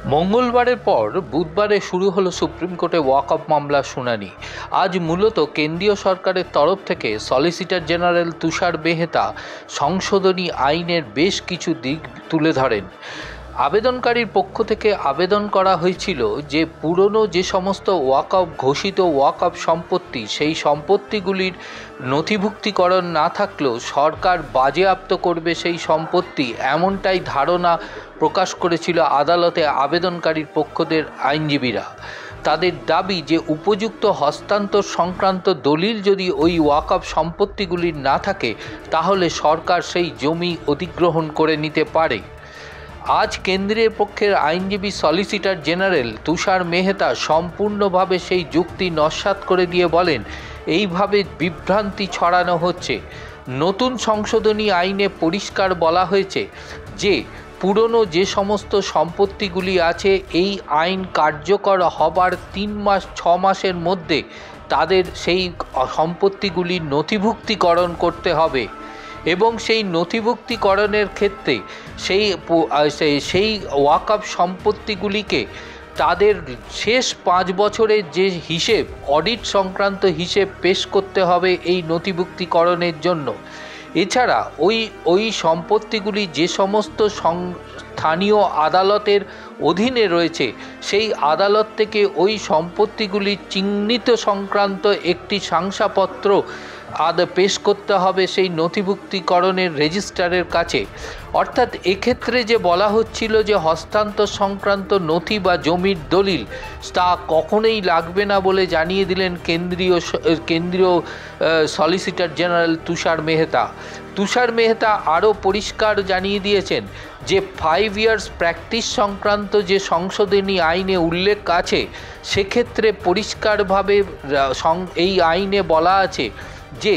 মঙ্গলবারের পর বুধবারে শুরু হলো সুপ্রিম কোর্টে ওয়াকফ মামলার শুনানি। আজ মূলত কেন্দ্রীয় সরকারের তরফ থেকে সলিসিটর জেনারেল তুষার মেহতা সংশোধনী আইনের বেশ কিছু দিক তুলে ধরেন। আবেদনকারীর পক্ষ থেকে আবেদন করা হয়েছিল যে পুরনো যে সমস্ত ওয়াকফ ঘোষিত ওয়াকফ সম্পত্তি, সেই সম্পত্তিগুলির নথিভুক্তিকরণ না থাকলেও সরকার বাজেয়াপ্ত করবে সেই সম্পত্তি, এমনটাই ধারণা প্রকাশ করেছিল আদালতে আবেদনকারীর পক্ষদের আইনজীবীরা। তাদের দাবি যে উপযুক্ত হস্তান্তর সংক্রান্ত দলিল যদি ওই ওয়াকফ সম্পত্তিগুলির না থাকে তাহলে সরকার সেই জমি অধিগ্রহণ করে নিতে পারে। আজ কেন্দ্রের পক্ষের আইনজীবী সলিসিটর জেনারেল তুষার মেহতা সম্পূর্ণভাবে সেই যুক্তি নস্যাৎ করে দিয়ে বলেন, এইভাবে বিভ্রান্তি ছড়ানো হচ্ছে। নতুন সংশোধনী আইনে পরিষ্কার বলা হয়েছে যে পুরনো যে সমস্ত সম্পত্তিগুলি আছে এই আইন কার্যকর হবার 6 মাসের মধ্যে তাদের সেই সম্পত্তিগুলির নথিভুক্তিকরণ করতে হবে এবং সেই নথিভুক্তিকরণের ক্ষেত্রে সেই ওয়াকফ সম্পত্তিগুলিকে তাদের শেষ 5 বছরের যে হিসেব, অডিট সংক্রান্ত হিসেব পেশ করতে হবে এই নথিভুক্তিকরণের জন্য। এছাড়া ওই সম্পত্তিগুলি যে সমস্ত স্থানীয় আদালতের অধীনে রয়েছে সেই আদালত থেকে ওই সম্পত্তিগুলি চিহ্নিত সংক্রান্ত একটি শংসাপত্র পেশ করতে হবে সেই নথিভুক্তিকরণের রেজিস্ট্রারের কাছে। অর্থাৎ এক্ষেত্রে যে বলা হচ্ছিল যে হস্তান্তর সংক্রান্ত নথি বা জমির দলিল তা কখনোই লাগবে না বলে জানিয়ে দিলেন কেন্দ্রীয় সলিসিটর জেনারেল তুষার মেহতা। তুষার মেহতা আরও পরিষ্কার জানিয়ে দিয়েছেন যে 5 ইয়ার্স প্র্যাকটিস সংক্রান্ত যে সংশোধনী আইনে উল্লেখ আছে সেক্ষেত্রে পরিষ্কারভাবে এই আইনে বলা আছে যে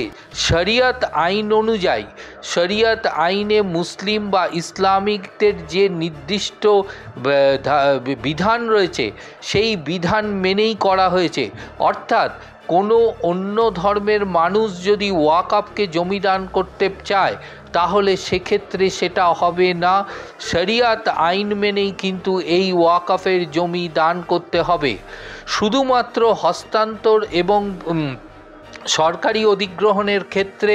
শরিয়ত আইন অনুযায়ী, শরিয়ত আইনে মুসলিম বা ইসলামিকদের যে নির্দিষ্ট বিধান রয়েছে সেই বিধান মেনেই করা হয়েছে। অর্থাৎ কোনো অন্য ধর্মের মানুষ যদি ওয়াকফকে জমি দান করতে চায় তাহলে সেক্ষেত্রে সেটা হবে না। শরিয়ত আইন মেনেই কিন্তু এই ওয়াকফের জমি দান করতে হবে। শুধুমাত্র হস্তান্তর এবং সরকারি অধিগ্রহণের ক্ষেত্রে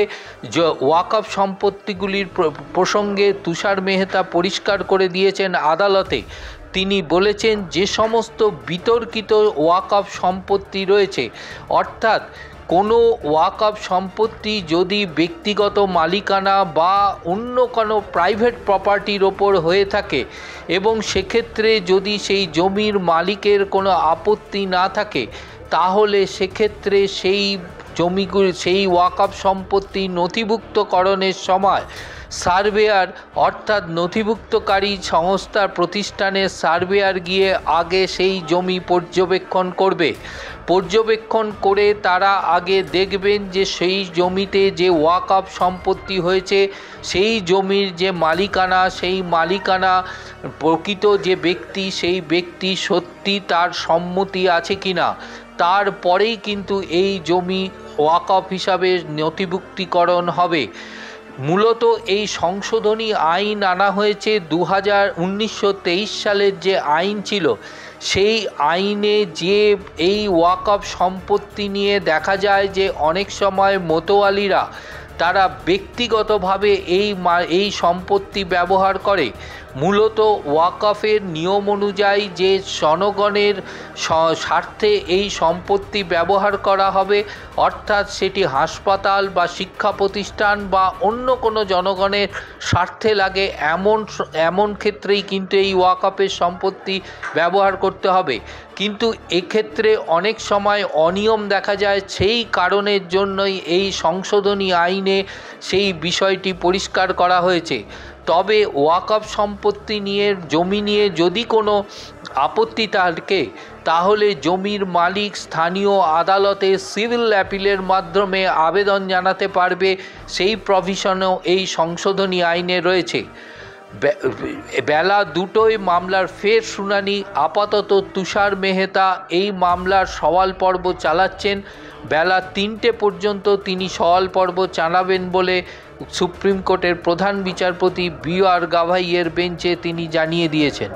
ওয়াকফ সম্পত্তিগুলির প্রসঙ্গে তুষার মেহতা পরিষ্কার করে দিয়েছেন আদালতে। তিনি বলেছেন যে সমস্ত বিতর্কিত ওয়াকফ সম্পত্তি রয়েছে, অর্থাৎ কোনো ওয়াকফ সম্পত্তি যদি ব্যক্তিগত মালিকানা বা অন্য কোনো প্রাইভেট প্রপার্টির ওপর হয়ে থাকে এবং সেক্ষেত্রে যদি সেই জমির মালিকের কোনো আপত্তি না থাকে তাহলে সেক্ষেত্রে সেই জমিগুলি, সেই ওয়াকফ সম্পত্তি নথিভুক্তকরণের সময় সার্ভেয়ার অর্থাৎ নথিভুক্তকারী সংস্থার প্রতিষ্ঠানের সার্ভেয়ার গিয়ে আগে সেই জমি পর্যবেক্ষণ করবে। পর্যবেক্ষণ করে তারা আগে দেখবেন যে সেই জমিতে যে ওয়াকফ সম্পত্তি হয়েছে সেই জমির যে মালিকানা, সেই মালিকানা প্রকৃত যে ব্যক্তি সেই ব্যক্তি সত্যি তার সম্মতি আছে কিনা, তারপরেই কিন্তু এই জমি ওয়াকফ হিসাবে নথিভুক্তিকরণ হবে। মূলত এই সংশোধনী আইন আনা হয়েছে 1923 সালের যে আইন ছিল সেই আইনে যে এই ওয়াকফ সম্পত্তি নিয়ে দেখা যায় যে অনেক সময় মোতোয়ালিরা তারা ব্যক্তিগতভাবে এই সম্পত্তি ব্যবহার করে। মূলত ওয়াকফের নিয়ম অনুযায়ী যে জনগণের স্বার্থে এই সম্পত্তি ব্যবহার করা হবে, অর্থাৎ সেটি হাসপাতাল বা শিক্ষা প্রতিষ্ঠান বা অন্য কোনো জনগণের স্বার্থে লাগে এমন ক্ষেত্রেই কিন্তু এই ওয়াকফের সম্পত্তি ব্যবহার করতে হবে। কিন্তু এক্ষেত্রে অনেক সময় অনিয়ম দেখা যায়, সেই কারণের জন্যই এই সংশোধনী আইনে সেই বিষয়টি পরিষ্কার করা হয়েছে। তবে ওয়াকফ সম্পত্তি নিয়ে, জমি নিয়ে যদি কোনো আপত্তি থাকে তাহলে জমির মালিক স্থানীয় আদালতে সিভিল অ্যাপিলের মাধ্যমে আবেদন জানাতে পারবে। সেই প্রভিশনও এই সংশোধনী আইনে রয়েছে। বেলা 2টোয় মামলার ফের শুনানি। আপাতত তুষার মেহতা এই মামলার সওয়াল পর্ব চালাচ্ছেন। বেলা 3টে পর্যন্ত তিনি সওয়াল পর্ব চালাবেন বলে সুপ্রিম কোর্টের প্রধান বিচারপতি বি আর গাভাইয়ের বেঞ্চে তিনি জানিয়ে দিয়েছেন।